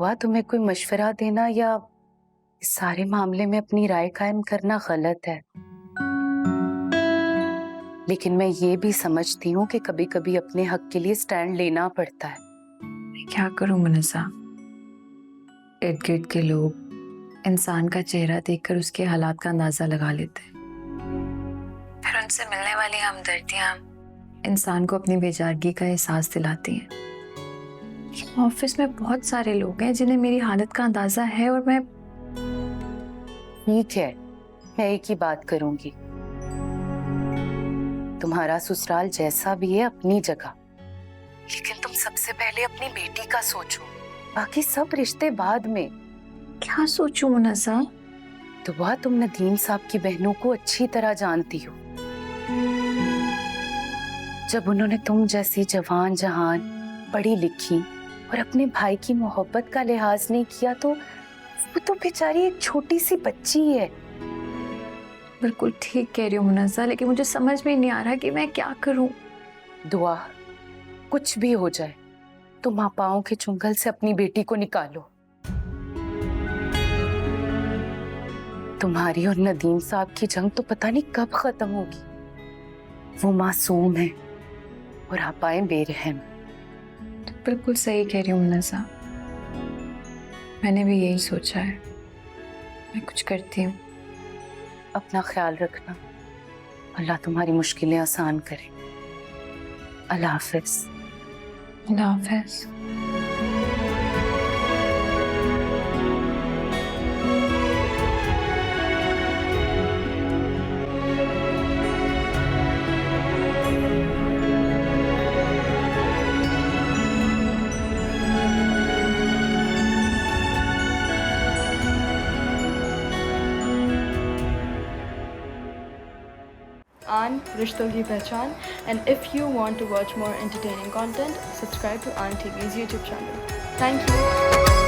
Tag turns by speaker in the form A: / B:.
A: दुआ तुम्हें कोई मशवरा देना या इस सारे मामले में अपनी राय कायम करना गलत है, लेकिन मैं ये भी समझती हूँ कि कभी कभी अपने हक के लिए स्टैंड लेना पड़ता है।
B: मैं क्या करूं मुनज़्ज़ा, इर्द गिर्द के लोग इंसान का चेहरा देखकर उसके हालात का अंदाजा लगा लेते हैं, फिर उनसे मिलने वाली हमदर्दियां इंसान को अपनी बेजारगी का एहसास दिलाती हैं। ऑफिस में बहुत सारे लोग हैं जिन्हें मेरी हालत का अंदाजा है और मैं
A: ठीक है, मैं एक ही बात करूंगी। तुम्हारा ससुराल जैसा भी है अपनी जगह, लेकिन तुम सबसे पहले अपनी बेटी का सोचो, बाकी सब रिश्ते बाद में।
B: क्या सोचूं मुनज़्ज़ा?
A: दुआ, तुम नदीम साहब की बहनों को अच्छी तरह जानती हो। जब उन्होंने तुम जैसी जवान जहान पढ़ी लिखी और अपने भाई की मोहब्बत का लिहाज नहीं किया तो वो तो बेचारी एक छोटी सी बच्ची है।
B: बिल्कुल ठीक कह रही हो मुनज़्ज़ा, लेकिन मुझे समझ में नहीं आ रहा कि मैं क्या करूं।
A: दुआ, कुछ भी हो जाए तुम आपाओं के चुंगल से अपनी बेटी को निकालो। तुम्हारी और नदीम साहब की जंग तो पता नहीं कब खत्म होगी। वो मासूम है और आपाएं बेरहम।
B: बिल्कुल सही कह रही हूँ मुनज़्ज़ा, मैंने भी यही सोचा है। मैं कुछ करती हूँ।
A: अपना ख्याल रखना, अल्लाह तुम्हारी मुश्किलें आसान करे। अल्लाह हाफिज।
B: अल्लाह हाफ़िज़।
C: Aan Rishtoi Ki Pehchan, and if you want to watch more entertaining content, subscribe to Aan TV's YouTube channel. Thank you.